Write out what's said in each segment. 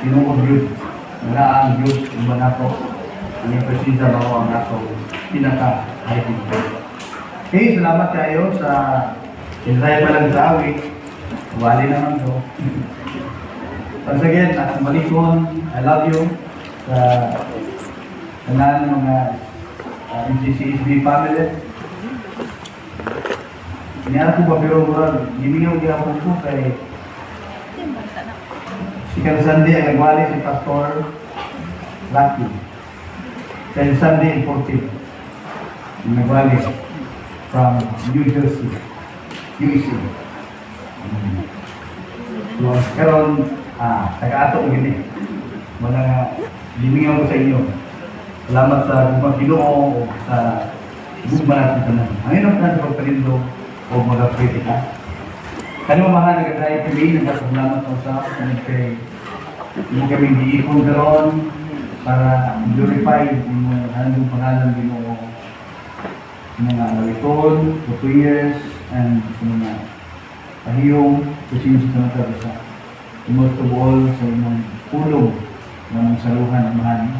tinuod yun. Wala ang Diyos, iba na to. Ang presensya ba ang ato pinaka-high. Okay, salamat kayo sa Israel pa lang sa awit. Wali naman to. Once again, malikon, I love you sa tanan mga MCCSB family. Iniyara ko ba pero gimingaw niya ako po kay si Sunday ang nagwali si Pastor Lucky. Kay Sunday imported. Nagwali from New Jersey, USA. So, karon taga-ato ko gini. Mga limingaw ko sa inyo. Salamat sa Gugma Ginoo o sa Gugma natin tanan. Ang inong natin pagpalindo o mga kritika. Kano mahal nag-try kami, nagkasalamat ko sa kay hindi kami giikon karon para glorify yung anong pangalan Ginoo. Mga nalikon, for 2 years, and mga pahiyong, kusin sa mga kabisa. Most of all, sa inyong pulong na mga saluhan ang mahal.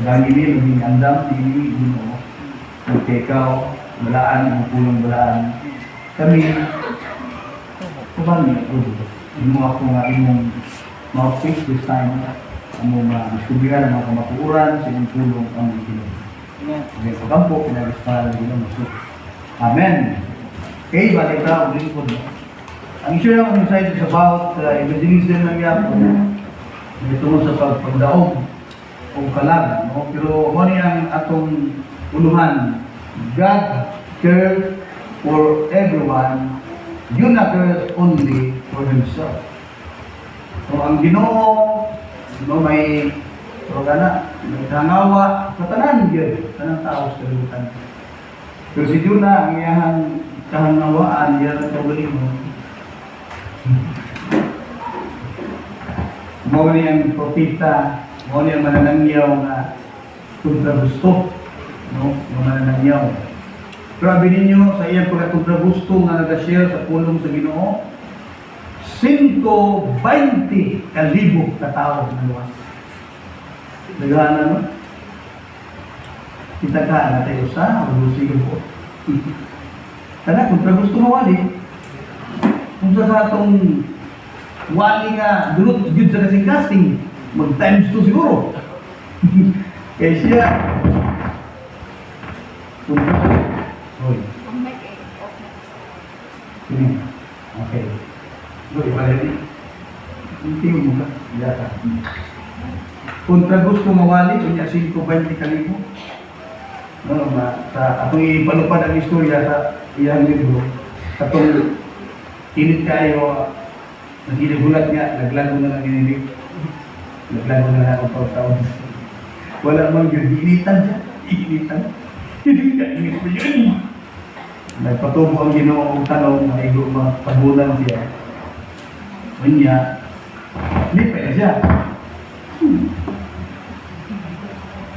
Dahil ini, maging andam, ini, Ginoo. Kaya ikaw, balaan, ang pulong balaan. Kami, kumang imo ako nga imong mouthpiece this time, ang mga diskubiran, ang mga kamakuuran, sa inyong pulong ang Ginoo. Okay, pagkampo, pinarispahan ng Ginoo. Amen. Okay, balik na, ulit po. Ang issue ng insight is about evangelism ng yapon. Ito sa pagdaog o kalag. No? Pero ano ang atong uluhan? God cares for everyone. You not cares only for Himself. So ang Ginoo, may may tangawa sa tanan yun. Tanang tao sa lutan. Pero si Juna, ang iyahang kahangawaan, yan ang kawaling mo. Mo niyang propita, mo niyang mananangyaw na kontrabusto, no? Mananangyaw. Grabe ninyo sa iyang pagkakontrabusto nga nag-share sa pulong sa Ginoo, 120,000 katao na luwas. Nagana, no? Kita ka na tayo sa magusigo po. Kana kontrabusto mo wali. Kung sa atong wali nga dulot jud sa kasing-kasing, mag times 2 siguro. Kaya siya Hoy. Okay. Hoy, wala din. Tingin mo ka. Yata. Kontra gusto mawali, kunya 5-20,000. No, sa atong ipalupad ang istorya sa iyang libro. Katong init kayo, naghilagulat nga, naglago na lang inilig. Naglago na lang ang taon. Wala mang yun, initan siya. Initan. Init mo yun. Nagpatubo ang Ginoo ang tanong, maigo mga pabulan siya. Kanya, lipay na siya.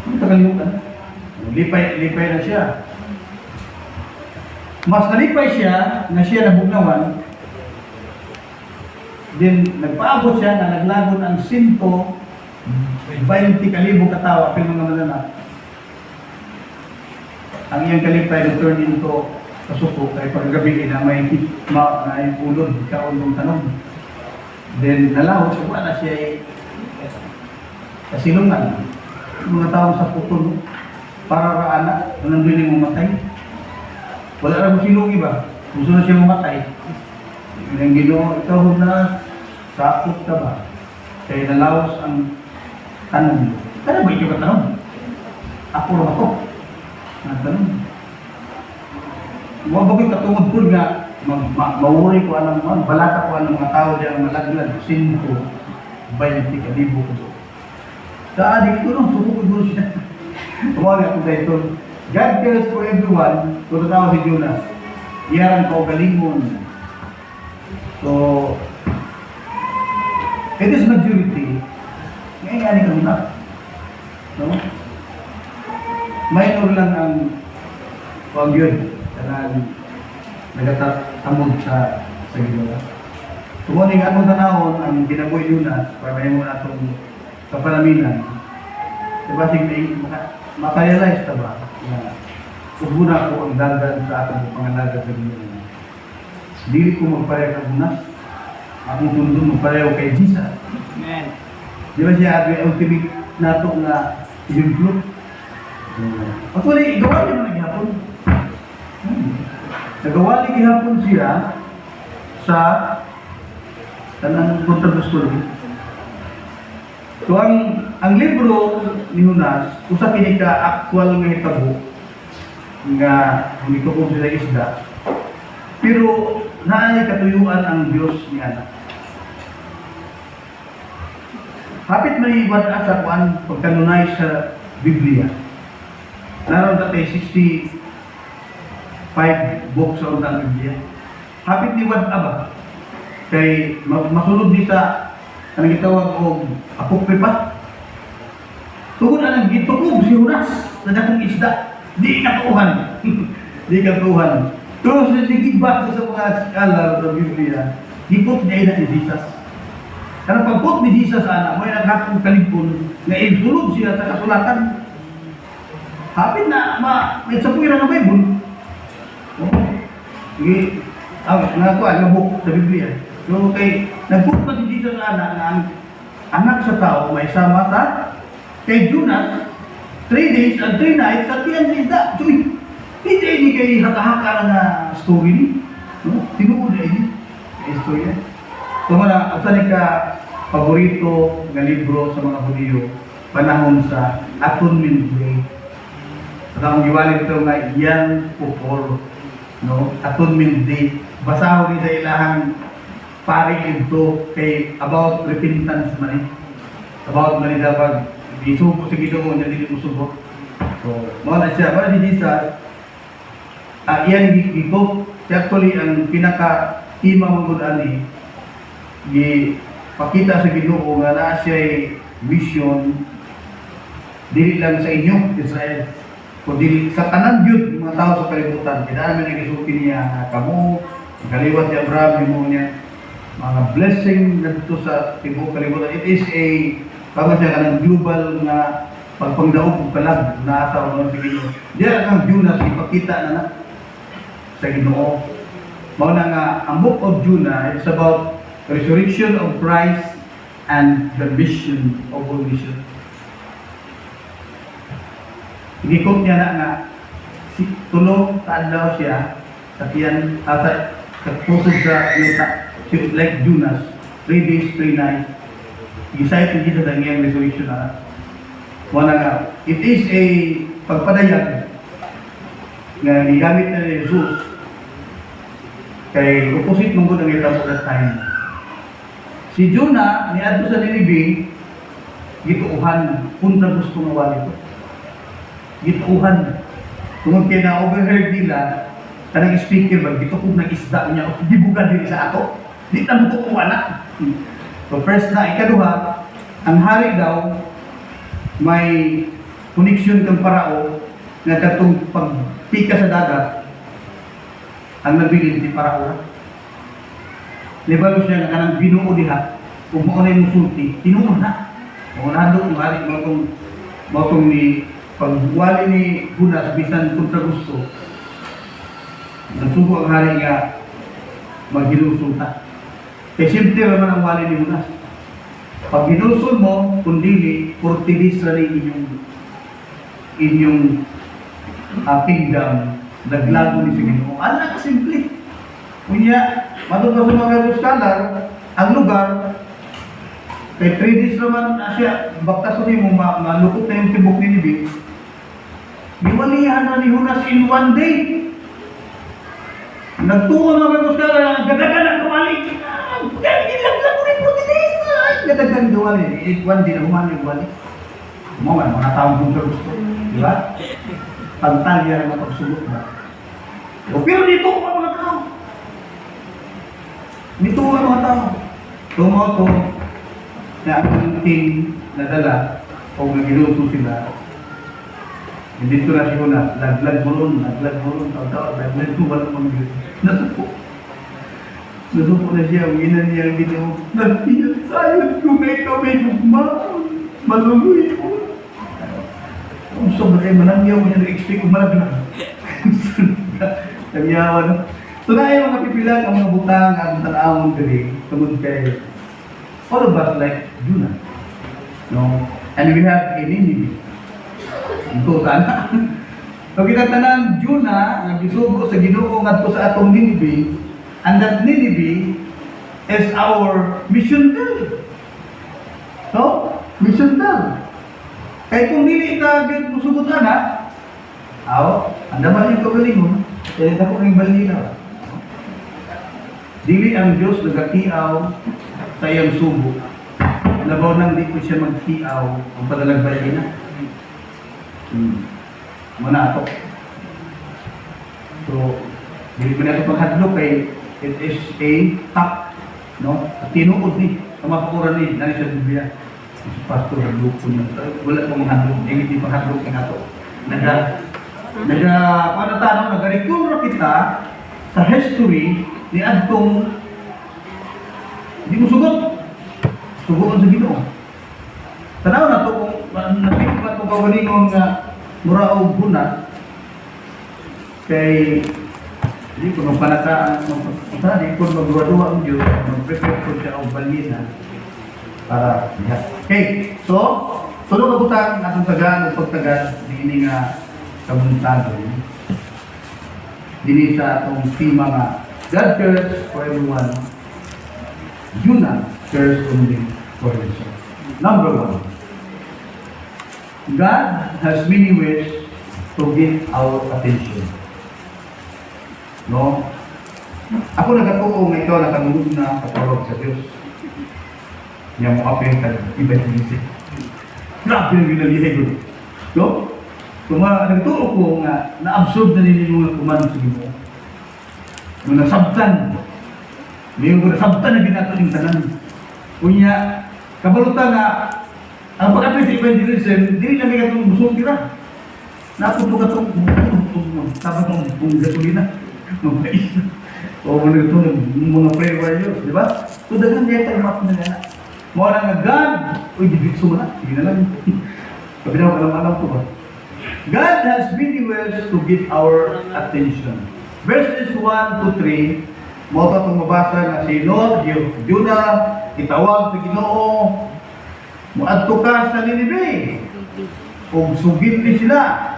Ano takalimutan? Lipay na siya. Mas nalipay siya na siya nabugnawan. Then, nagpaabot siya na naglagon ang 120,000 katawa pero mga manana. Ang iyang kalipay na turn into kasuko kay paggabi na may ulod kaon ng tanong. Then, nalahos siya, wala siya kasilungan. Mga tao sa putol, para raana, nandun yung mamatay. Wala na mo silungi ba? Gusto na siya mamatay. Yung Ginoo, ikaw na sakot ka ba? Kaya nalaos ang tanong. Kaya ba ikaw tanong? Ako lang ako. Tanong. Mga bagay katungod po nga, mawuri ko anong, balata ko anong mga tao dyan malaglag, 120,000 ko. Sa adik ko nung sumukod mo siya. Tumawag ako dahil ito. God cares for everyone. Kung tatawa si Jonas, iyaran ko galingon. So, it is majority. Ngayon nga ka muna. No? Minor lang ang huwag yun. Karang nagatamod sa Ginoo. Tumuning anong tanahon ang ginabuhi Jonas para may mo na itong kapanaminan, diba sige, makarealize ka ba na ubuna ko ang dagan sa atong pangalaga sa Ginoo. Dili ko magpareho ka bunas, akong tundong magpareho kay Jesus. Amen. Di ba siya at ultimate nato nga exemplo? Ako na, igawa niya na gihapon. Nagawa niya gihapon siya sa kanang kontrabustol. So ang libro ni Jonas, usa kini ka actual nga hitabo nga hindi ko kung sila isda. Pero naay katuyuan ang Dios niya. Hapit may wad sa kuan pagkanunay sa Biblia. Naroon tatay 65 books sa unang Biblia. Hapit ni wad aba kay masulod di sa kanang gitawag og apokripa. Tungod ang gitukob si Jonas na dakong isda, di katuhan. Di katuhan. Pero sa sigibak sa mga scholar sa Biblia, gikot niya na ni Jesus. Karena pagkot ni Jesus anak mo ay naghatong kalipon na insulod siya sa kasulatan. Hapit na may sa puwira ng Bible. Sige, nga ko ang book sa Biblia. So kay nagput pa si Jesus sa anak na ang anak sa tao may sama sa kay Jonas 3 days and 3 nights sa tiyan sa isda. So hindi kay haka-haka na story ni. No? Tinuod na ini. Istorya. So mga asa ka paborito nga libro sa mga Hudyo panahon sa Atonement Day. Sa akong giwali ito nga Yom Kippur, no? Atonement Day. Basahon ni sa ilahang pari ito kay about repentance man eh. About man dapat isubo sa Ginoo niya dili musubo. So, mo na siya para si Jesus. Iyan giko actually ang pinaka ima mong ani pakita sa Ginoo nga na siya vision dili lang sa inyo Israel kundi sa tanan gyud mga tao sa kalibutan. Kaya namin nagisuki niya kamo kaliwat ni Abraham mo niya mga blessing dito sa tibuok kalibutan. It is a kamo siya kanang global nga pagpangdaog kalag na sa mga Ginoo. Diya ang Jonas ipakita na sa Ginoo. Mao na nga ang book of Jonah is about resurrection of Christ and the mission of all mission. Gikot niya na nga si tulo taadlaw siya sa tiyan sa pusod sa yuta like Jonas 3 days 3 nights. Gisay to Jesus ang iyang resurrection na wala nga it is a pagpadayag nga gigamit na ni Jesus kay opposite mong gud ang itabo that time. Si Jonah ni adto sa Nineveh gituuhan punta gusto nga wali ko. Gituuhan tungod kay na overheard nila kanang speaker ba gitukob ng isda niya o dibugan diri sa ato. Di ta mo ko anak. So first na ikaduha ang hari daw may connection kang parao nga katong pagpika sa dagat ang nabilin si Parao. Libalo siya nga kanang Ginoo diha kung mo na yung sulti, tinuod na. Kung nandok yung hari mautong ni pagwali ni Jonas bisan kontra gusto. Nagsubo ang hari nga maghilusulta. Kaya simple naman ang wali ni Jonas. Pag ginusul mo, kundili, 40 days na rin inyong kingdom naglago ni Ginoo. Ano na kasimple. Kunya, matutong sa mga scholar, ang lugar, kay 3 days naman na siya, bakta sa mo, malukot na yung tibok ni Nibig. Giwalihan na ni Jonas in 1 day. Nagtuwa mga mga scholar, gadagan na kumali. Gilaglag ko rin 40 days. Gadagan gawali. 1 day na humali yung wali. Kumawan, mga taong kung gusto. Di ba? Pantalya na mapagsulot ba? Pero dito ang mga tao. Dito ang mga tao. Tumoto na ang team na dala o nagiluto sila. Dito na si Jonas, laglag bulon, taw-taw, laglag ko walang mga nasuko. Nasuko na siya, ang ina niya ang Ginoo. Nagpiyat sayot ko may kamay gugmaon. Maluloy ko. Ang sobrang manangyaw mo niya, nag-expect ko malaglag. Nangyawan. So na yung mga pipilang ang mga butang ang tanawang dali tungod kay all of us like Jonah. No? And we have a Nineveh. Ito sana. So kita tanan Jonah nga gisugo sa Ginoo ngadto sa atong Nineveh, and that Nineveh is our mission field. No? Mission field. Kaya kung dili ka musugot na, ang daman yung kagalingon, kaya ako ng balila. Dili ang Diyos nagatiaw sa iyang subo. Labaw nang di ko siya magtiaw ang panalagbay na. Muna ato. So, dili mo na ito paghadlok kay it is a top, no? At tinuod ni, kamapukuran ni, nani sa Biblia. Si Pastor hadlok ko na. Wala pong hadlok, hindi paghadlok ng ato. Nag-recall kita sa history ni Adtong di mo sugot. Sugoon sa Ginoo. Tanaw na to kung napit pa itong kagalingon nga mura o bunat kay hindi ko magpanataan di ko magduwa-duwa ang Diyos mag-prepare ko siya ang balina para okay, so tulong kabutang atong tagaan o pagtagaan dini nga kabuntado dini sa atong tema nga God cares for everyone, Jonah cares only for himself. Number 1, God has many ways to get our attention. No? Ako nagatuo nga ikaw nakanunod na katawag sa Diyos. Niya mo apel ka iba-ibig. Grabe na ginalihay ko. No? Kung nagtuo ko nga na-absorb na nila mga kuman sa Ginoo. Nung nasabtan. Ngayon ko nasabtan na binato yung tanan. Kunya, kabalutan nga ang pag-apel sa evangelism, hindi lang may katong busong tira. Napunto ka itong sabat ng gasolina. Mabais na. O mga ito, mga prayer warriors, di ba? So, dagang kaya tayo map na nga. Mga nga God, uy, dibitso mo na. Sige na lang. Sabi na ako alam ko ba? God has many ways to get our attention. Verses 1 to 3, mo ito itong mabasa na si Lot, Jonah, itawag sa Ginoo, muadto ka sa Nineveh, ug sugin ni sila,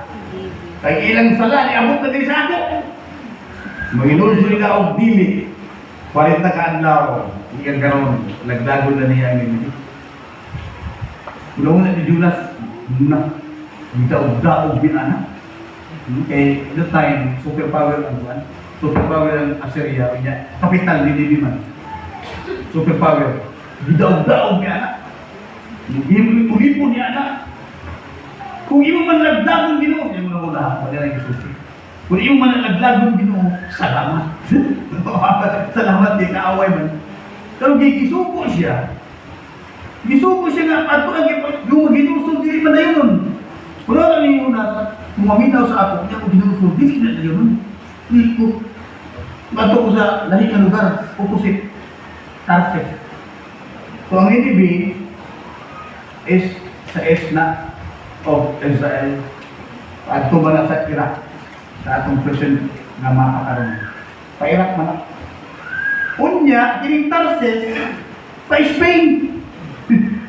kay ilang sala, niabot na din sa ako. Manginul sila og dili, 40 ka adlaw, iyan karon, lagdagon na niya ang Nineveh. Ulong na ni Jonas, daog-daog binana. Okay, at the time, superpower ang buwan. Superpower ang Assyria, niya, kapital ni Nineveh man. Superpower. Daog-daog niya anak. Yung ulipon niya anak. Kung iyong man laglagon Ginoo, yan mo na muna, wala na yung susi. Kung iyong man laglagon Ginoo, salamat. Salamat din, kaaway man. Pero gisuko siya. Gisuko siya nga, ato ang yung ginusog, dili man na yun. Wala na niyo na, mumaminaw sa ako, niya ko ginusog, dili na yun. Dili ko. Ato ko sa lahing na lugar, opposite. Tarses. So ang Nineveh is sa Esna of Israel. Ato ba na sa Iraq, sa atong present nga makakaroon. Pa-Iraq man. Unya, kining Tarses, pa-Spain.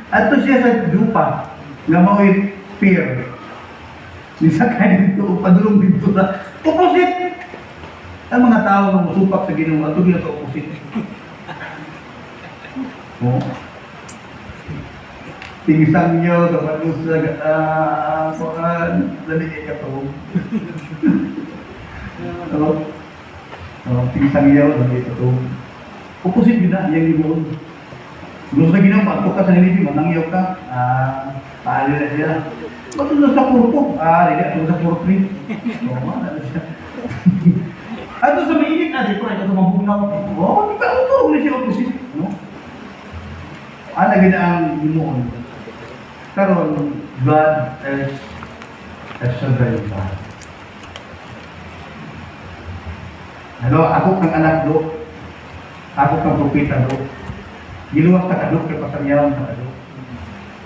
Ato siya sa Jupa, nga mao'y fear. Nisakay dito, padulong dito na. Opposite! Ang mga tao na masupak sa Ginoo, ato gina sa opposite. Oh. Tingsang nyo, kapag sa dali ikatong. Tingsang nyo, dali ikatong. Opposite yun na, yung Ginoo. Gusto na Ginoo, pagpok ka sa Nineveh, manangyaw ka, paali na siya. Ba't ito sa kurpo? Hindi ito sa kurpri. Oo, ano siya. At ito sa mainit na, dito, ito sa mabunaw. Oo, hindi ka upo, siya opposite. No? Lagi na ang Ginoo. Karon, God is a sovereign God. Ano, ako kang anak do, ako kang propeta do. Giluwas ka kadok kay pasangyawan ka kadok.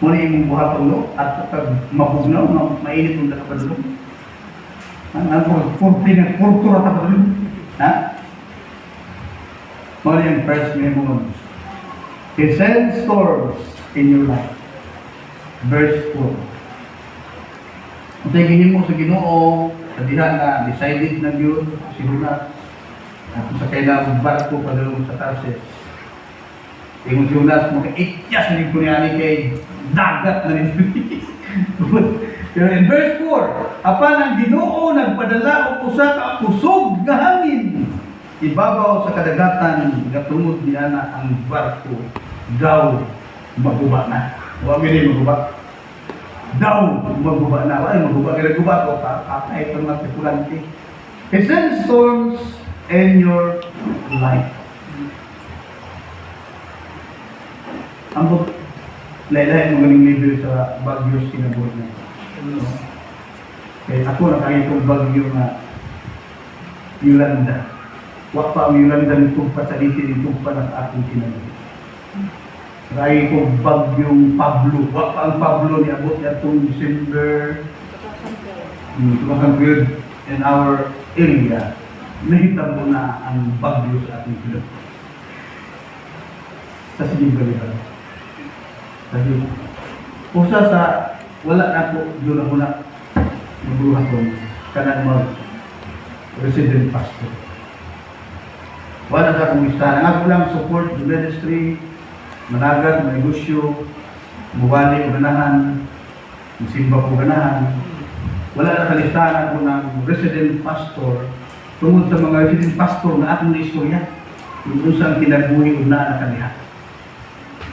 Muna yung buhatong no, at pag mabugnaw, mainit yung nakapadulong. Ang purtura tapadulong. Ha? Muna yung first memory. He sends storms in your life. Verse 4. Kung tingin mo sa Ginoo, sa diha na decided na yun, si Jonas, at sa kailang barko padulong sa Tarsis. Yung si Jonas, maka-ityas na rin kunyari kay dagat na rin. Pero in verse 4, apan ang Ginoo nagpadala o usa ka kusog nga hangin. Ibabaw sa kadagatan, gatungod niya na ang barko daw maguba na. Huwag gini maguba. Daw maguba na. Ay, maguba. Kaya maguba ko pa. Ito mga tripulante. He sends storms in your life. Ang laylay mo galing level sa Baguio's kinabuhat na. Kaya ako nakakita kong Bagyo na Yolanda. Wak pa ang Yolanda nitong pasalitin nitong pa ng aking kinabuhat. Rai ko Bagyong Pablo. Wak pa ang Pablo ni abot niya itong December 200 in our area. Nahita mo na ang Bagyo sa ating kinabuhat. Sa sige ba? Kasi usa sa wala na po doon ako na magbuhat ko kanang mag-resident pastor. Wala na akong listahan. Ang ako lang support the ministry, managat, negosyo, buwali o ganahan, simba ko ganahan. Wala na kalistahan ako ng resident pastor tungkol sa mga resident pastor na akong istorya. Yung usang kinabuhi o na nakalihat.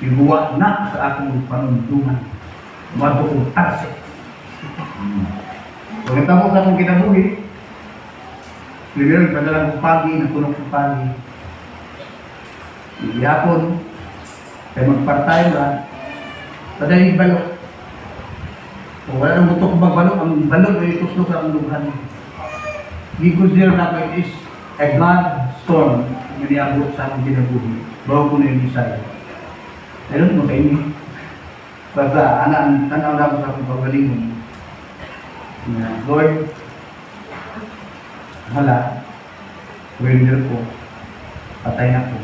Ibuwa na sa akong panuntungan. Mato kong Tarsis. So, natapos na akong kinabuhi. Bigyan, padala kong pagi, natunok kong pagi. Iyapon. Kaya mag-part-time lang. Padala yung balok. So, wala nang buto kong magbalok. Ang balok ay ituslok sa ang lughan. Hindi consider na ako it is a God storm na niabot sa akong kinabuhi. Bago ko na yung isay. Ayun mo sa inyo. Basta, tanaw na ako sa akong pagalingon. Lord, hala, surrender ko, patay na ko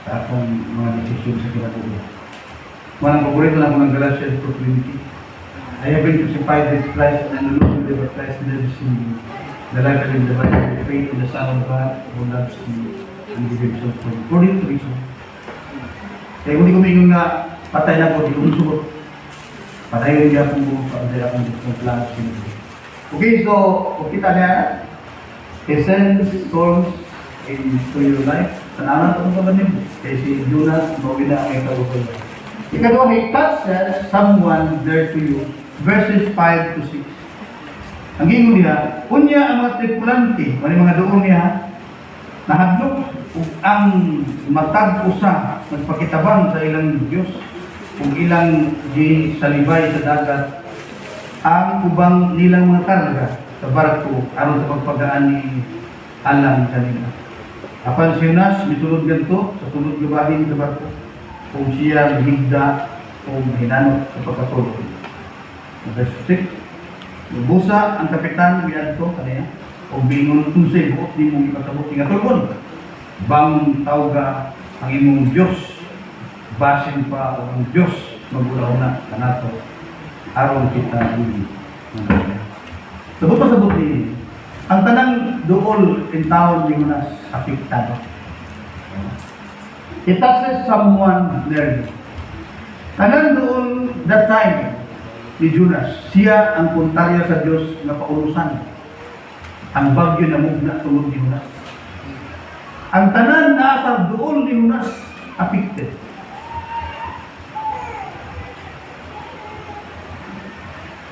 sa akong mga desisyon sa kinabuhi. Walang paborito lang ko ng Galatians 2:20. I have been crucified with Christ and no longer live, but Christ lives in me. The life I live, the life I faith in the Son of God who loves me and gives himself for me. According to reason. Kaya kung di ko mingon nga patay na ko, di ko sugot. Patay rin niya akong buong patay akong plano. Okay, so, kung kita niya, he sends storms into your life. Sananan ko naman yun. Kaya si Jonas, mawin na ang ikaw. Ikadwa, he touches someone there to you. Verses 5 to 6. Ang gingon niya, kunya ang mga tripulante, mga doon niya, nahadlok ang matag usa nagpakitabang sa ilang Diyos kung ilang salibay sa dagat ang ubang nilang mga karga sa barko aron sa pagpagaan ni alam kanila. Apan si Jonas mitulod ganito sa tulod gabahin sa barko kung siya higda o hinanot sa pagkatulog. Verse 6, busa ang kapitan biyadto kaniya o bingon tunsay buot di mong ipasabot nga tulgon. Bangon tawga ang imong Diyos, basin pa ang Diyos magulaw na kanato aron kita ini. Sabot ni ang tanang duol in town ni Jonas apektado. It touches someone there. Tanang duol that time ni Jonas, siya ang kontarya sa Diyos na paurusan. Ang bagyo na mugna tulog ni Jonas. Ang tanan na sa doon ni Jonas affected.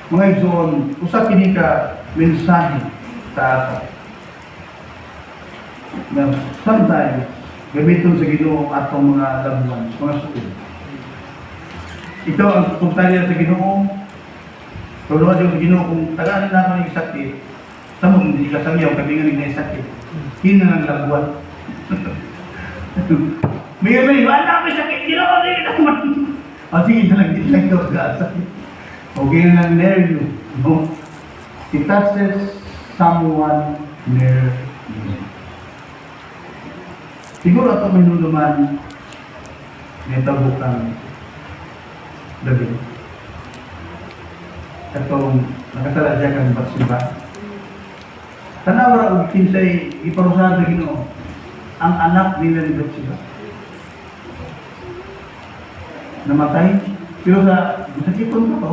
Mga igsoon, usa kini ka mensahe sa ato. Na sometimes gamiton sa Ginoo atong mga labuan, mga suod. Ito ang kontarya sa Ginoo. Tulungan sa Ginoo kung tagaan na naman yung sakit, sa mo hindi ka sangyaw, kami nga naging sakit. Hindi na ng labuan. May wala may sakit, Ginoo, hindi naman. Sige na lang, di lang ito gasa. Okay lang near you. No? It touches someone near you. Siguro ito may nuluman may tabukang gabi. Itong nakasala siya kang batsiba. Tanawara o kinsay iparusahan sa Ginoo ang anak nila ni Batsiba. Namatay. Pero sa sakipon ko to,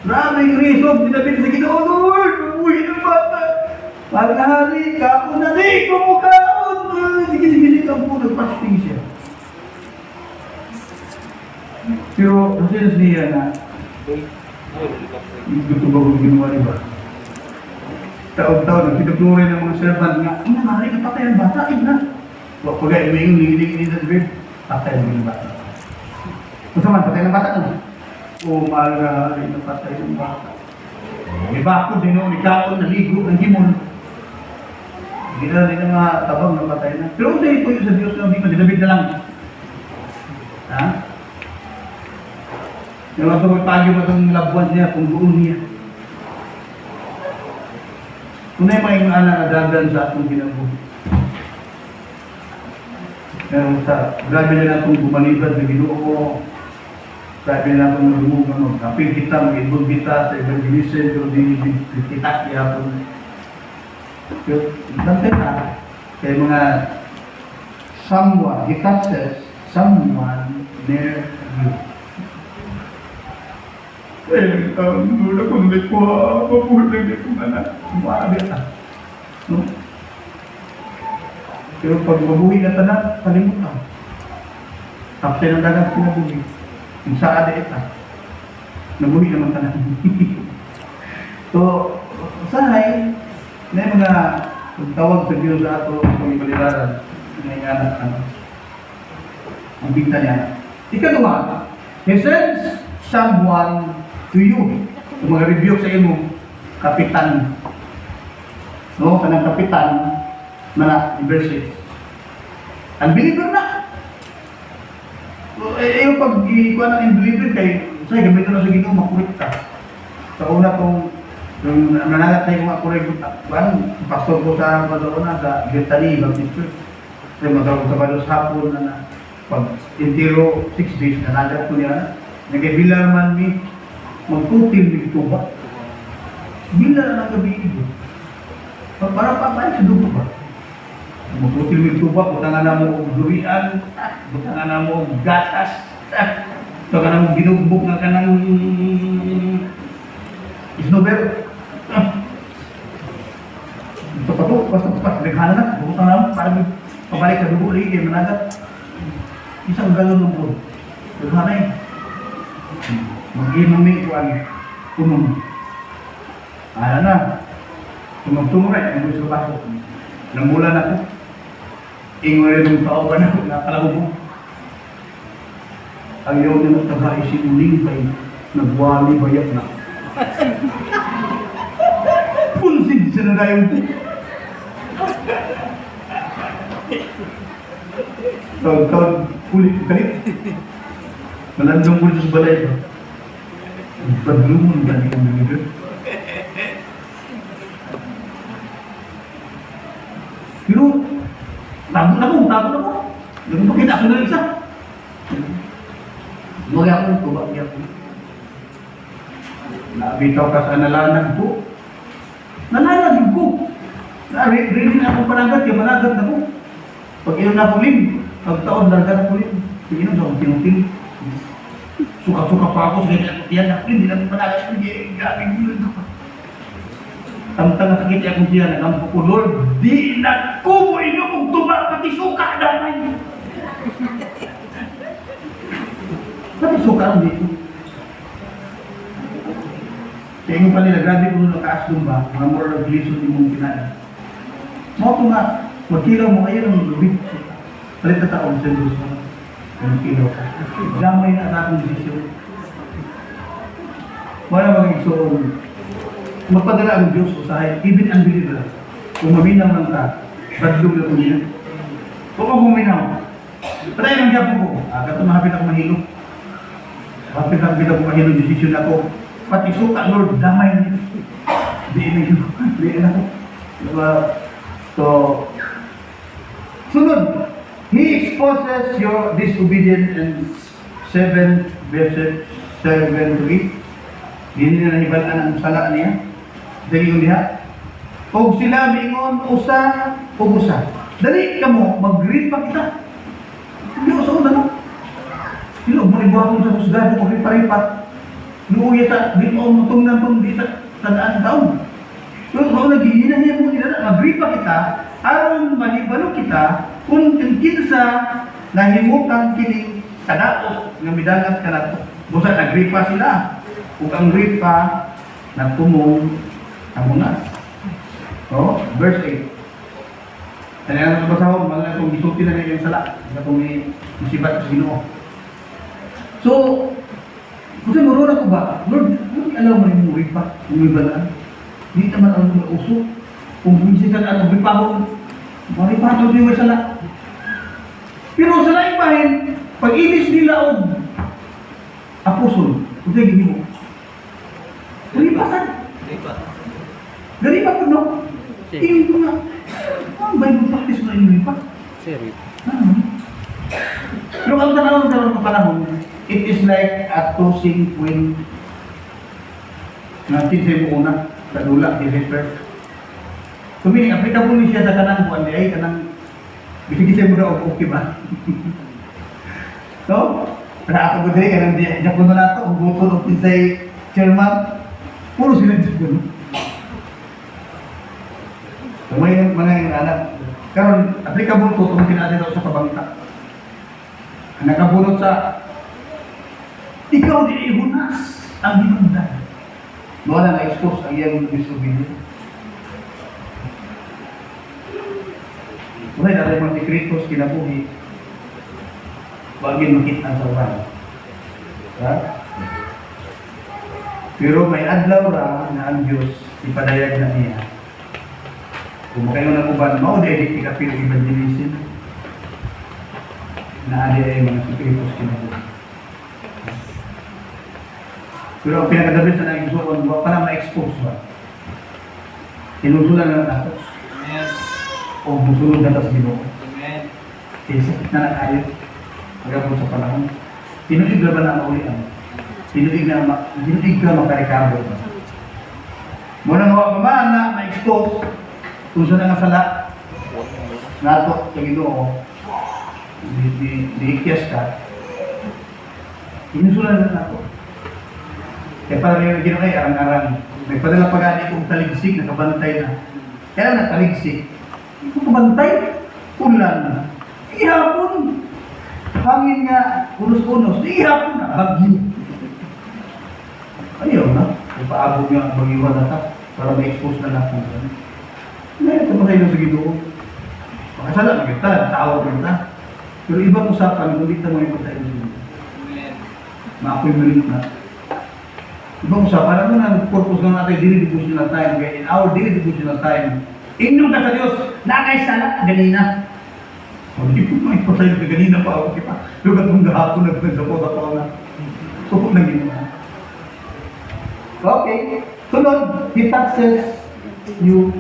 grabe yung reason, dinabit sa Ginoo, Lord, umuwi ng bata. Mahal na hari, kaon na di, kumukaon. Sige, ang po, nagpasting siya. Pero, nasilas niya na, gusto ba kong ginawa niya ba? Taon-taon, nagpitutuloy ng mga servant nga, ang nangyari, napatay ang bata, na. Pagka may yung ngiling-ngiling sa sabi, patay ang bata. Kung saan man, patay ng bata ka. O mahal na hari, napatay ang bata. May bakod din, may kaon, naligo, ng himon. Hindi na rin ang mga tabang napatay na. Pero kung ito yung sa Diyos na hindi ko, dinabit na lang. Ha? Yung mga tumagpagyo mo itong labuan niya, kung buon niya. Kung na yung mga yung anak na dagan sa atong ginabuhi. Pero sa grabe na itong bumalibad na Ginoo, grabe na itong lumugan, magkapil kita, mag-inbog kita sa evangelism, pero di kita kaya po. Pero bantay na, kaya mga someone, he touches someone near you. Eh, mula kong may kuha, mabuhay na kong anak, maaari ka. No? Pero pag mabuhay na tanan, kalimutan. Tapos ng dagat pinabuhay. Kung saan ada ita, nabuhay naman tanan. So, usahay, na yung mga tawag sa Diyos sa ato, kung ibalilaran, na yung anak, ang bigta niya. Ikaduha, he sends someone to you. Yung mga review sa imo, kapitan. No, kanang kapitan, mana, verse 6. Unbeliever na. Yung pag-ikuha ng unbeliever kay, say, gamitin na sa Ginoo, makulit ka. Sa una kong, yung nanagat na yung makulit, pastor ko sa Madonna, sa Gitani, Baptist Church. Kasi magkakaroon sa Balos hapon na pag intiro 6 days, nanagat ko niya, nag-bilar man mi, magtutil mi tuba. Bilar na gabi ito. Para papain sa dugo ba? Magtutil mi tuba, butangan na mo durian, butangan na mo gatas, butangan na mo ginugbog na ka ng isnober. Ito pa to, basta naghanan na, butangan na mo, para pabalik sa dugo, lagi kayo managat. Isang galon ng buwan. Naghanay. Mag-inom may kuwan, tumong. Ano na, tumong rin, ang gusto ba ko. Namulan ako. Ingo rin yung pauban ako, nakalago mo. Ang yaw na nagtaga isinuling kay nagwali bayat na. Punsid siya na dayon ko. Tawag, kulit. Malandong ko sa balay ba? Paglumun ba di kong nilibir? Pero, tago na ko. Ganun pakita ako na isa. Lugi ako, tubagi ako. Nabitaw ka sa nalalag ko. Nalalag ko. Rin ako panagat, yung managat na ko. Pag iyon na pulim, pagtaon larga na pulim. Pag iyon sa akong tinutil. Suka-suka pa ako, sige yan na pulim, hindi na panagat, hindi gabing gulo ko. Tantang na sakit akong siya, nagampo ko, Lord, di na ko mo inom tuba, pati suka danay. Pati suka ang dito. Kaya yung palila, grabe ko nung nakaasdong ba, mga moral of glison yung mong kinain. Mo ito nga, magkilaw mo, ayun ang lubid. Palit na taong sa Diyos mo. Magkilaw ka. Gamay na at akong desisyon. Wala mga igsoon. Magpadala ang Diyos usahay, even unbeliever. Kung maminaw lang ka, badlog na kung yun. Kung ako maminaw, patay lang siya po ko. Agad tumahapit ako mahilog. Kapit ang pinagpahilong desisyon ako, pati suka, Lord, damay niyo. Di na ako. Diba? So, sunod, He exposes your disobedience in 7 verses 7 to 8. Hindi na nahibalaan ang sala niya. Dali yung diha. Kung sila mingon, usa o usa. Dali ka mo, mag-greet pa kita. Hindi usa o na. Sino, maribuha ko sa husgado, mag-ripa-ripa. Nuuya sa, di mo matong-natong di sa tandaan taon. So, kung nag-iinahin mo nila, mag-greet pa kita, aron mahibalo kita, kung kinsa nahimutan kining kadaot nga midangat ka nato. Busa nagripa sila. Ug ang ripa nagtumong amo na. Oh, verse 8. Kaya ang basahon mga itong gisulti na ngayon sala. Itong may musibat sa Ginoo. So, kasi marunong ko ba? Lord, alam mo yung ripa, yung ibalaan. Hindi naman ang mga uso. Kung bumisikan ang ripahon, maripatod yung sala. Pero sa laing bahin, pag-ibis nila o apostol, kung sa'yo gini mo, garipasan. Garipa po, no? Tingin ko nga, Bible practice na yung garipa. Pero ang tanawang ng panahon, it is like a tossing coin. Natin sa'yo mo una, sa dula, di refer. So meaning, applicable siya sa kanang buwan, di ay kanang bisig-bisig mo daw, okay ba? So, para ako ko diri, kanang diya ko na ito, ang buto ng pinsay chairman, puro sila dyan ko. So, may mga yung anak. Karon applicable to, kung kinatin daw sa pabangka. Ang nakabunot sa, ikaw di ihunas ang hinundan. Mga na na-expose ang iyang disobedience. Wala na mga sekretos kinabuhi. Bagay makita sa uran. Ha? Pero may adlaw ra na ang Diyos ipadayag na niya. Kung makayo na uban, mao di kapil evangelism na adi ay mga sekretos kinabuhi. Pero ang pinakadabis na nag-isuon, wala pa na ma-expose ba? Sinusulan na nato. O musulod na sa Ginoo. Kaya sakit na nakayo. Magabot sa panahon. Pinulig na ba na maulian? Pinulig ka makarikabo. Muna nga pamaan na ma-expose. Kung saan nga sala. Nato sa Ginoo. Di-ikyas ka. Sinusulan na nato. Kaya parang yung Ginoo ay arang-arang. May padala pag-ani kong taligsik, nakabantay na. Kaya nataligsik. Kung bantay, ulan. Ihapon. Hangin nga, unos-unos. Ihapon na, bagyo. Ayaw na. Ipaabog nga ang bagyuhan na ta para ma-expose na natin. Ngayon, tumatay na sa Ginoo. Makasala na kita, tawag kita. Pero ibang usapan, ulit na mo yung patay na Ginoo. Maakoy malit na. Ibang usapan, ano na ang purpose ng natin, daily devotional time. Kaya in our daily devotional time, inyong ka sa Diyos, nakay-sala, ganina. Hindi po may patay na ganina pa ako, kita. Lugat mong gahapon na sa po na. Supot na ginawa. Okay. Sunod, he touches you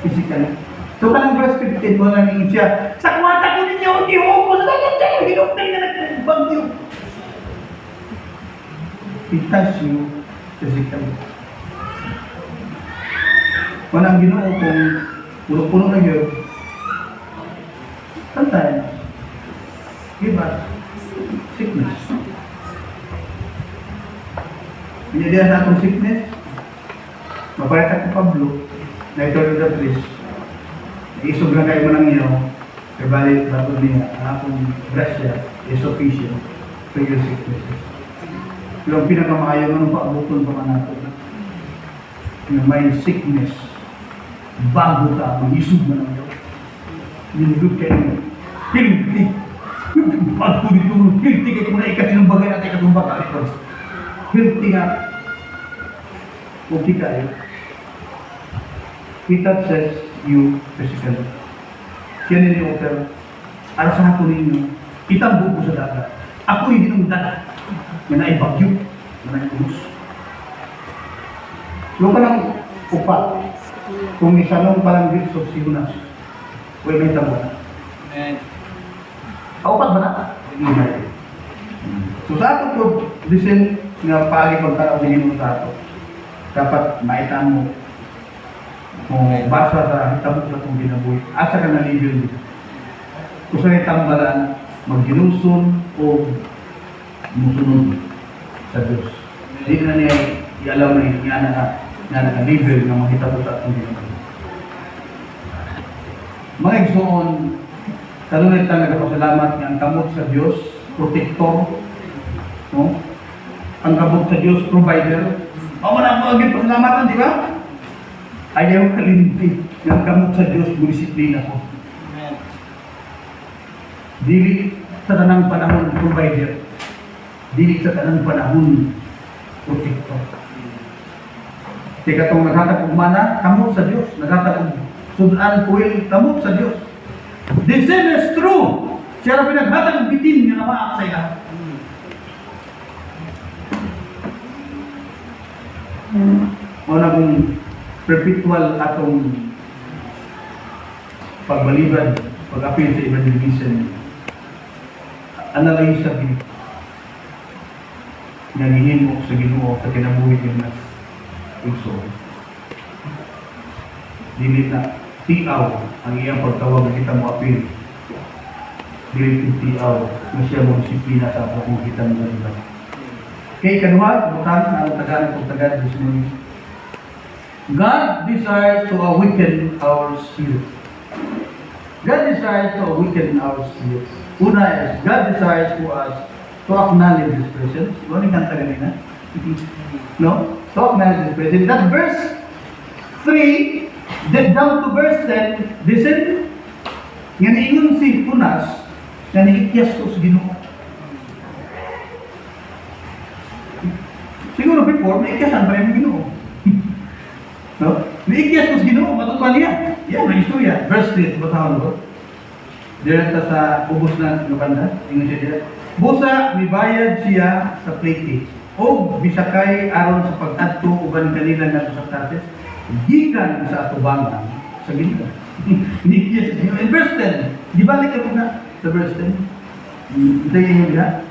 physically. So, kanang verse 15 mo lang yung siya, sa kumata ko ninyo, hindi ko sa dagat siya, hinuknay na nagbagyo. He touches you physically. Kung ang Ginoo kung puno-puno na yun, sometimes, give us sickness. Pinadihan sa atong sickness, mapalit ako Pablo, na ito rin the priest, naisog na kayo mo ng iyo, kaya balik bago niya, ang akong grasya is sufficient for your sicknesses. Pero ang pinakamaayaw ng paabuton pa man natin, na may sickness, bago ka, mag-isog na ng iyo. Minigod kayo mo. Guilty. Bago dito mo. Guilty kayo muna ikasin ng bagay at ikatong baka ito. Guilty nga. Okay kayo. He touches you physically. Siya nila yung offer. Arasahan ko ninyo. Itang buko sa dagat. Ako hindi nung dagat. nga naibagyo, nga naibulos. Yung ka lang upat, kung isanong palang Diyos si Jonas, huwag may tabo. Upat ba na? Hindi. So sa ato po, listen nga pagi pagkaraw din mo sa ato. Dapat maitan mo kung basa sa hitabok na itong ginabuhi. Asa ka na level dito. Kung sa'yo tambalan, magginusun o musunod sa Diyos. Hindi na niya i-alam na nga naka-level na mahitabok sa itong ginabuhi. Mga igsoon, talunay talaga pasalamat nga ang kamot sa Diyos, protector, no? Ang kamot sa Diyos, provider. O man ang pagiging pasalamatan, di ba? Ayaw kalimti ng kamot sa Diyos, disiplina ko. Dili sa tanang panahon, provider. Dili sa tanang panahon, protector. Kaya itong naghatag mana, kamot sa Diyos. Naghatag sudan kuil, kamot sa Diyos. The same is true. Siya na pinaghatag bitin nga namaak sa ila. O na kung perpetual atong pagbalibad, pag-apil sa evangelism, analyze sa nangihin mo sa Ginoo sa kinabuhi ng mas igso. Dili na tiaw ang iyang pagtawag na kita mo apil. Dili tiaw na siya mo disiplina sa kung kita mo iba. Kay kanuha, bukan ang tagaan this morning. God desires to awaken our spirit. God desires to awaken our spirit. Una is, God desires for us to acknowledge His presence. Ano yung kanta ganina? No? To acknowledge His presence. That verse 3, down to verse 10, listen, nga niingon si Jonas, nga niikyas ko sa Ginoo. Siguro before, naikyasan pa rin yung Ginoo. No? Naikyas ko sa Ginoo, matutuwa niya. Yan, may istorya. Verse 3, batawang ko. Diyan sa ubos na nukanda, ingon siya diyan. Busa, mibayad siya sa plate. O bisakay aron sa pag-adto uban kanila nga sa Tarsis, gikan sa atubangan sa Ginoo. Naikyas sa Ginoo. In verse 10, di balik ako na sa verse 10. Itayin mo diha.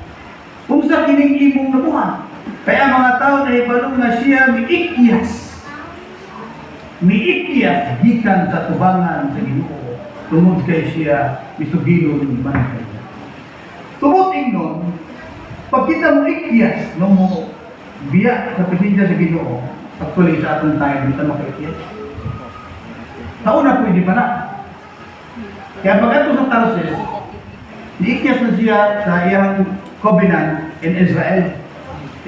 Kung sa kining imong nabuhan, kaya mga tao na ibalong na siya miikyas gikan sa tubangan sa Ginoo tungod kay siya misugilon man kaya. Tungod ingnon, pag kita mo ikyas no mo biya sa presensya sa Ginoo, actually sa atong time dito makaikyas. Nauna pwede pa na. Kaya pag ato sa Tarsis, iikyas na siya sa iyang covenant in Israel.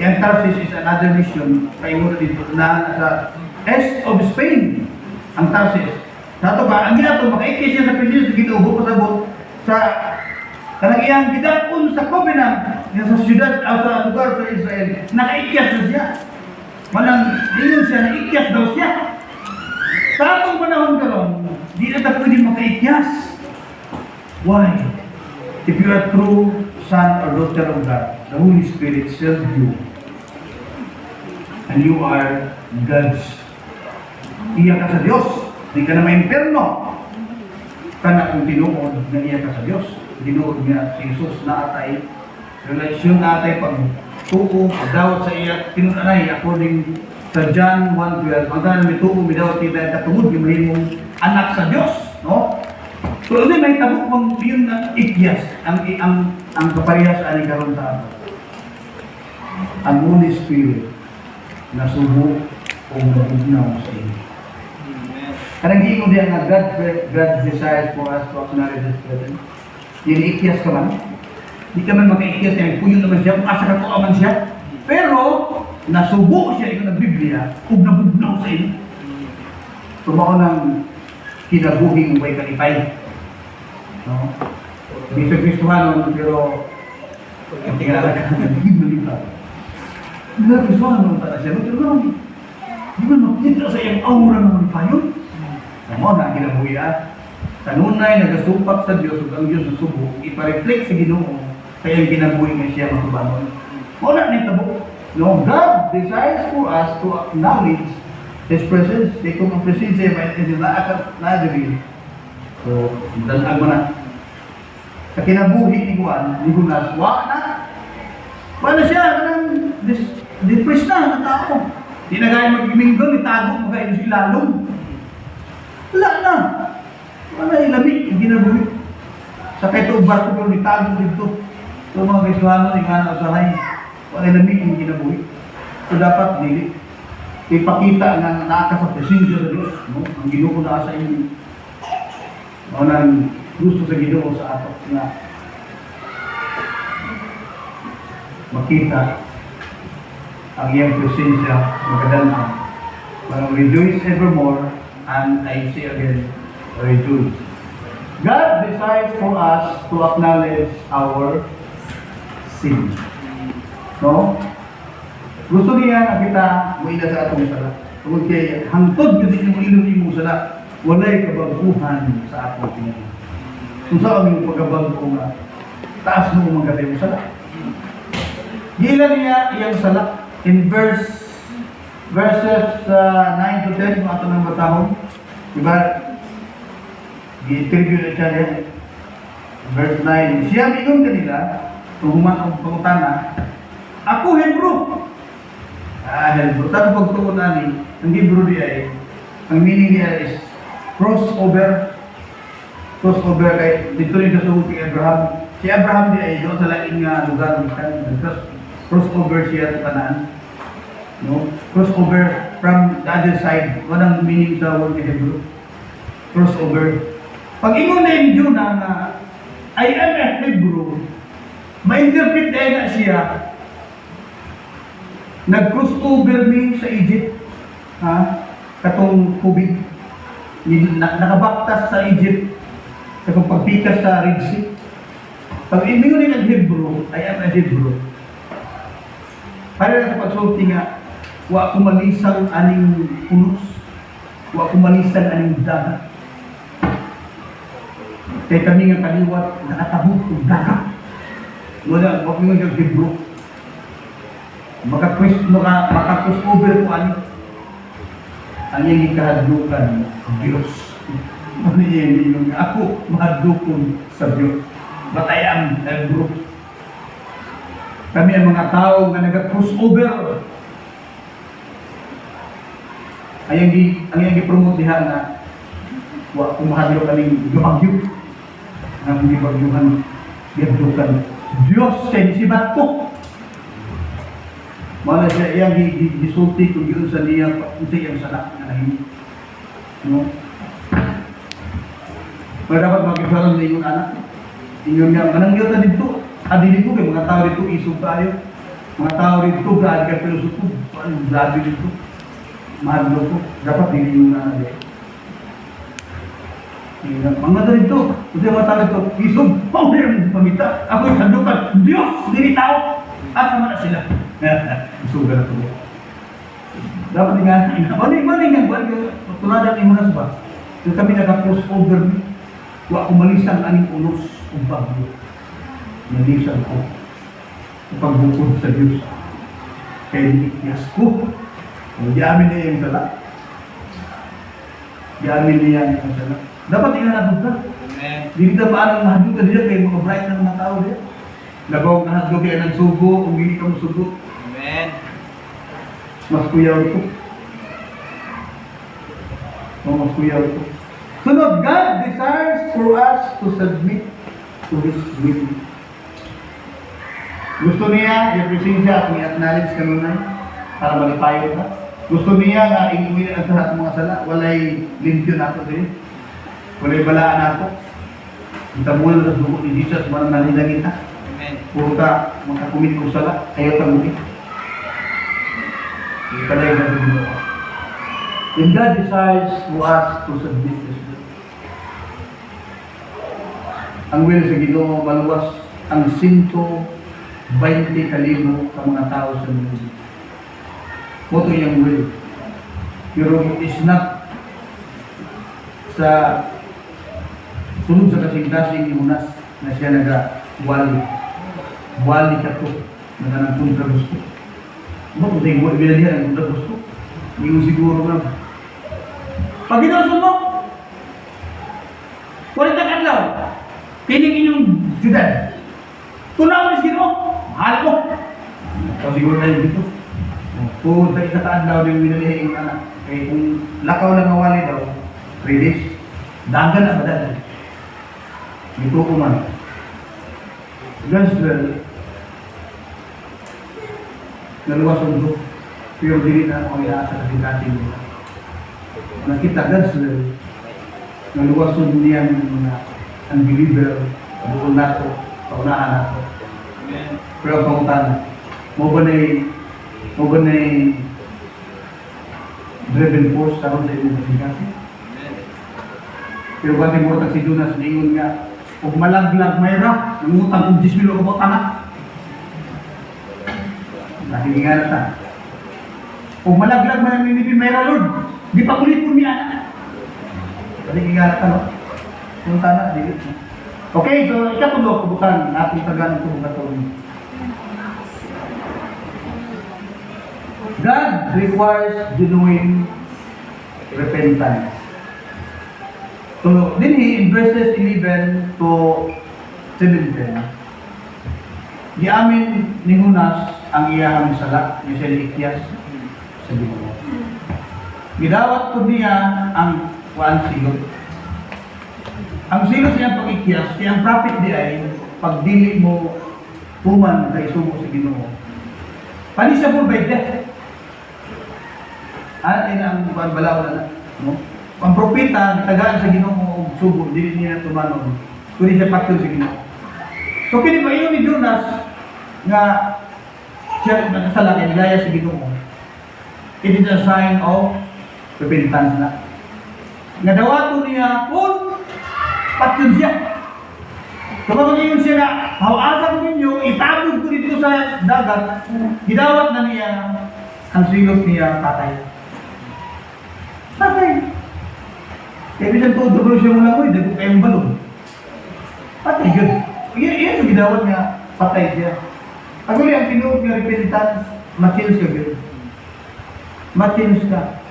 Yang Tarsis is another mission paingon dito na sa east of Spain ang Tarsis. Nato ba ang ginato makaikis siya sa presensya sa Ginoo pasabot sa kanang iyang gidakon sa covenant nga sa syudad sa lugar sa Israel. Nakaikyas na siya. Manang ingon siya naikyas daw siya. Sa atong panahon karon, di na ta pwede makaikyas. Why? If you are true son or daughter of God, the Holy Spirit serves you. And you are God's. Iya ka sa Diyos. Di ka na ma-imperno. Kana kung tinuod na iya ka sa Diyos. Tinuod niya si Jesus na atay. Relasyon na atay pag tuko, pagdawat sa iya. Tinunanay according sa John 1:12. Magdaan may tuko, may dawat tila katungod, yung mahimong anak sa Diyos. No? So, may tabuk mong yun na ikyas ang kaparehas ani karon sa ato. Ang Holy Spirit na subo o nabugnaw sa inyo. Karang giingon diya nga God desires for us to acknowledge His presence. Yung ikyas ka man, di ka man maka-ikyas kaya puyo naman siya, kung asa ka to man siya. Pero, nasubo siya ito ng Biblia kung nabugnaw sa inyo. Tumao ng kinabuhing way kalipay. No? Bisa Kristuhanon, pero ang tingala ka, nagiging malipad. Bisa Kristuhanon, para siya, pero di ba makita sa iyang aura ng malipayon?Amo na kinabuhi kanunay nagasumpak sa Diyos ug ang Diyos nasubo ipa-reflect sa Ginoo sa iyang kinabuhi nga siya matubangon. Wala na itabo. No, God desires for us to acknowledge His presence. Di kung ang presensya may na-reveal. So, dalag mo na. Sa kinabuhi ni Juan, ni Jonas, wala siya, depressed na ang tao. Di na gaya mag-mingle, itago, magkain siya lalong. Wala na. Wala ilamig, yung ginabuhi. Sa kahit ito, barko pero itago dito. So mga Kristohano, yung nga usahay, wala ilamig yung ginabuhi. So dapat dili. Ipakita na naaka sa presensya sa Diyos. No? Ang Ginoo na sa inyo. O nang gusto sa Ginoo sa ato na makita ang iyang presensya magadalan. Parang rejoice evermore, and I say again, rejoice. God desires for us to acknowledge our sin. No? Gusto niya na kita muila sa atong sala. Tungkol kay hangtod kasi yung ilong imong sala, walay kabaguhan sa atong pinag. Kung saan yung pagkabago ko nga, taas mo mga mo sala. Gila niya iyang sala. In verses 9 to 10, kung ato nang basahon, diba? I-tribute na siya yan. Verse 9, siya minun kanila, kung human ang pangutana, ako Hebrew. Hebrew. Saan pagtuon namin, ang Hebrew niya ay, ang meaning niya is crossover. Crossover kay, dito rin nasuot kay Abraham. Si Abraham niya ay doon sa laing lugar ng crossover siya sa Kanaan. No? Crossover from the other side. Walang meaning sa word ni Hebrew. Crossover. Pag ingon na yung Jonah na I am a Hebrew, ma-interpret na siya nag-crossover me sa Egypt. Katong tubig. Nakabaktas sa Egypt. Katong pagpikas sa Red Sea. Pag ingon na yung Hebrew, I am a Hebrew. Para sa pagsulti nga, wa kumalisang aning punos, wa kumalisang aning dagat. Kaya kami nga kaliwat, nakatabog ng dagat. Wala, wag mo yung Hebrew. Maka-crossover ko ani. Ang iyong ikahadlukan, Diyos. Ano yung ako, mahadlukon sa Diyos. But I am Hebrew. Kami ang mga tao na nag-crossover. Ang iyong i-promote diha na kumahadlo kaming gumagyo. Ang gibagyuhan, gibdukan. Diyos siya si Bato. Mala siya iyang gisulti kung yun sa niya sa iyang salak na nahin. No? Pero dapat mag-ifaran na yung anak. Inyon nga, manang yun na dito. Adili ko kay mga tao dito isog tayo. Mga tao dito gaali ka pilosopo. Ano labi dito? Mahadlo ko. Dapat hindi yung nanay. Mga tao dito. Kasi mga tao dito isog. Pauli ang pamita. Ako yung sandukan. Diyos! Hindi tao! Asa man na sila. Isog na ito. Dapat nga. Mali nga. Tunadan yung munas ba? Kaya kami naka-crossover. Wa kumalisang aning unos kung bagyo. Nalisan ko sa pagbukod sa Diyos. Kaya ikias ko. O diamin niya yung sala. Diamin niya yung sala. Dapat inanadog ka. Hindi kita paanong nahadog ka niya kaya mga bright na mga tao niya. Labaw nahadog kaya nagsugo kung hindi ka masugo. Amen. Mas kuyaw ito. Mas kuyaw ito. Sunod, God desires for us to submit to His will. Gusto niya, i-presensya at i-acknowledge ka nun para malipayo ka. Gusto niya nga inuwi na sa lahat mga sala. Walay limpyo nato din. Walay balaan nato. Kita muna sa dugo ni Jesus, marang nalilangin na. Amen. Puro ka makakumit ko sala, ayaw ka muli. Hindi ka lang sa dugo. And God desires for us to submit to His will. Ang will sa Ginoo maluwas ang 120,000 sa mga tao sa mundo. Ito yung will. Pero it is not sa sunod sa kasing-kasing imunas na siya nag-wali. Wali ka to. Naghanap kontra gusto. Ano kung sa'yo mo, binalihan ang kontra gusto? Hindi mo siguro na. Pag ginawasan mo, walang takadlaw, piling inyong syudad. Tunaw ni sino, mahal mo. Ikaw siguro na yun dito. Kung sa isataan daw yung binalihan yung anak, kaya kung lakaw lang nawali daw, 3 days, dagan na ba dahil? Ito ko man. Gunswell, naluwasan ko, pero dili na ako iaasa sa pagkating nila. Nakita Gunswell, naluwasan niya ng mga unbeliever, bukol na ito, paunahan na ito. Pero ang pangutan, mo ba na'y driven force karon sa imong pagkating? Pero bakit mo si Jonas ningon nga, kung malaglag mayra, nangutang kong 10 milo ko tanak. Nahihinga na ta. Kung malaglag man ang minipin mayra, Lord, di pa kulit po niya. Nahihinga na ta, no? Kung tanak, di. Okay, so ikatulog, kubukan, natin tagaan ito katulog. God requires genuine repentance. So, din in verses 11 to 17, di amin ni Jonas ang iyahang sala, ni Selikias, sa Ginoo. Gidawat ko niya ang kuan silot. Ang silot niya pag-ikyas, kaya ang prophet di ay, pagdili mo tuman na isubo sa Ginoo. Punishable by death. Atin ang balaw na, no? Ang propeta, tagaan sa Ginoo og subo, dili niya tumanog. Kundi siya patyon sa Ginoo. So kini ba ni Jonas nga siya nagkasala kay nilaya sa Ginoo. It is a sign of repentance na. Nga dawato niya kung patyon siya. Kapag ngayon siya na, hawasan ninyo, itabog ko dito sa dagat, gidawat na niya ang silot niya patay. Patay. Kaya bisan to, dulo siya mula ko, dago kayong balon. Patay yun. Iyan yung gidawat niya, patay siya. Ako yung tinuod nga repentance, ma-change ka yun. Ma-change ka.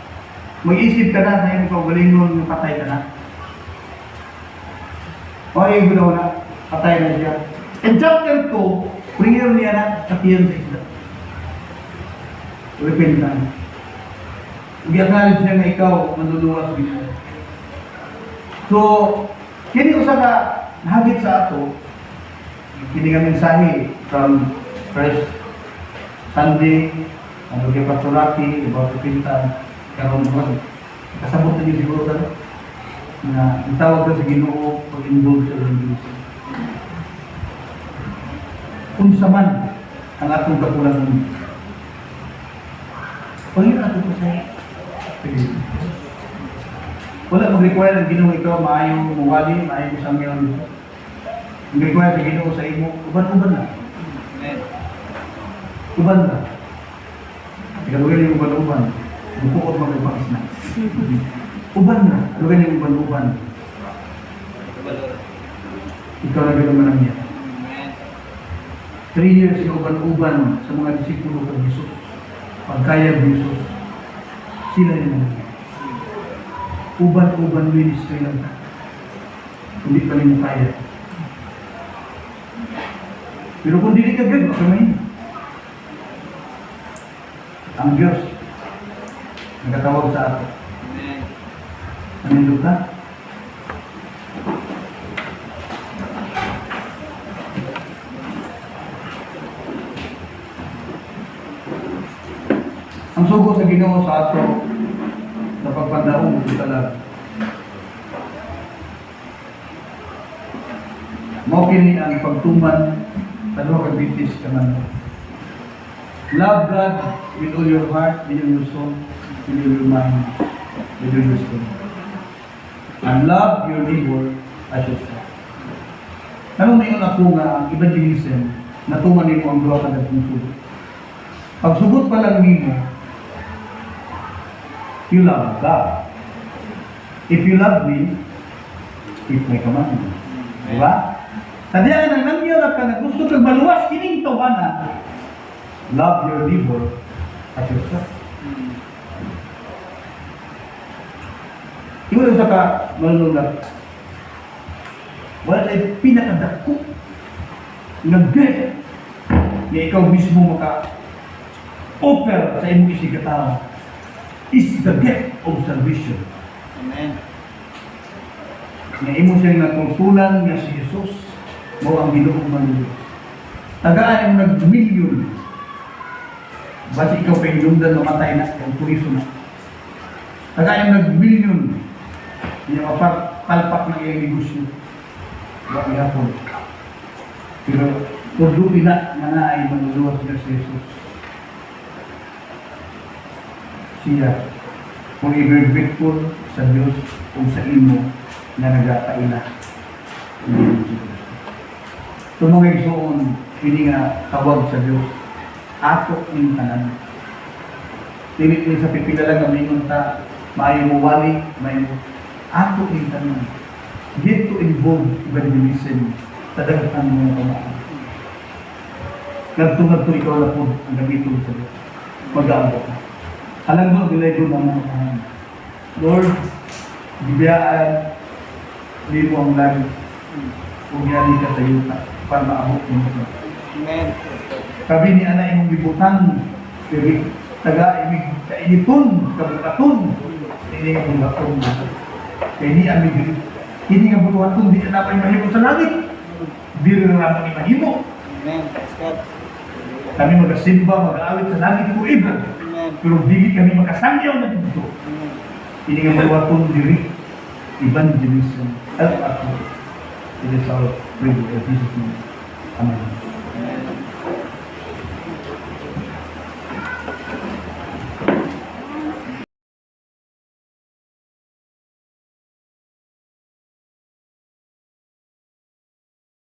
Mag-isip ka na, na yung kaugalingon yung patay ka na. O yung ginawa na, patay na siya. And chapter 2, prayer niya na, kapiyan sa isla. Repentance. I-acknowledge niya na ikaw, manluluwas sa Ginoo. So, kini usa ka nahagit sa ato, kini nga mensahe from first Sunday, ano kay Pastor Rocky, about repentance, karon mo kasabot na niyo siguro ka na itawag ka sa Ginoo pag-involve sa religion. Unsa man ang atong kakulangan. Panginoon ato ko sa wala mag-require ang Ginoo ikaw maayong mawali, maayong sa ngayon. Mag-require sa Ginoo sa imo, uban-uban na. Uban na. Ikalugan yung uban-uban. Bukod mag-ipakis na. Uban na. Ikalugan yung uban-uban. Ikaw na gano'n man niya. 3 years na uban-uban sa mga disipulo ng Jesus. Pagkaya ng Jesus, sila yung mga uban-uban ministry lang. Hindi pa rin mo kaya. Pero kung hindi ka good, makamayin. Ang Diyos, nagkatawag sa ato. Nanindog ka? Ang sugo sa Ginoo sa ato, na pagpandaong ito talaga. Mokini ang pagtuman sa duha ka bitis ka man. Love God with all your heart, with all your soul, with all your mind, with all your spirit. And love your neighbor as yourself. Anong mayon ako nga ang evangelism na tuman nimo ang duha ka nagsugot. Pag sugot pa lang nimo, you love God. If you love me, keep my commandments. Diba? Tadiyan na nangyaw ka na gusto kang maluwas kining tawanan, love your neighbor as yourself. Iwan sa ka, malulungat, wala tayo pinakadako na get na ikaw mismo maka-offer sa imong isigataw is the gift of salvation. Amen. Na imo siyang natultunan nga si Jesus mo ang Ginoong manlulungat. Tagaan ang nag-milyon. Basta ikaw pa yung lumdan mamatay na, ang turiso na. Tagaan ang nag-milyon. Hindi na mapalpak ng iyong negosyo. Huwag ihapon. Pero, tudupi na na ay manluluwas na si Jesus. Siya, kung i-grateful sa Diyos kung sa imo na nagkakaila. Tumungay soon, hindi nga tawag sa Diyos. Ato yung tanan. Tinit sa pipila lang kami nung maayo mo wali, maayo mo. Ato yung tanan. Get to involve evangelism sa dagatan mo kamaan. Nagtungad to ikaw na po ang gamitin sa Diyos. Mag-aabot ka. Alam mo, bilay ko na mga kahaan. Lord, bibiyaan, hindi mo ang lagi. Kung yan ka sa yuta para maabot mo sa. Amen. Kami ni anak imong gibutan, pero taga-imig kainiton, kabukaton, hindi nga bukaton. Kaya hindi amig, hindi nga bukaton, hindi na napay mahimo sa langit. Biro na naman mahimo. Amen. God. Kami magasimba, mag-aawit sa langit ko ibo. Amen. Pero dili kami makasangyaw na dito. Amen. Hindi nga bukaton diri. Evangelism. Help us. It is our prayer in Jesus' name. Amen.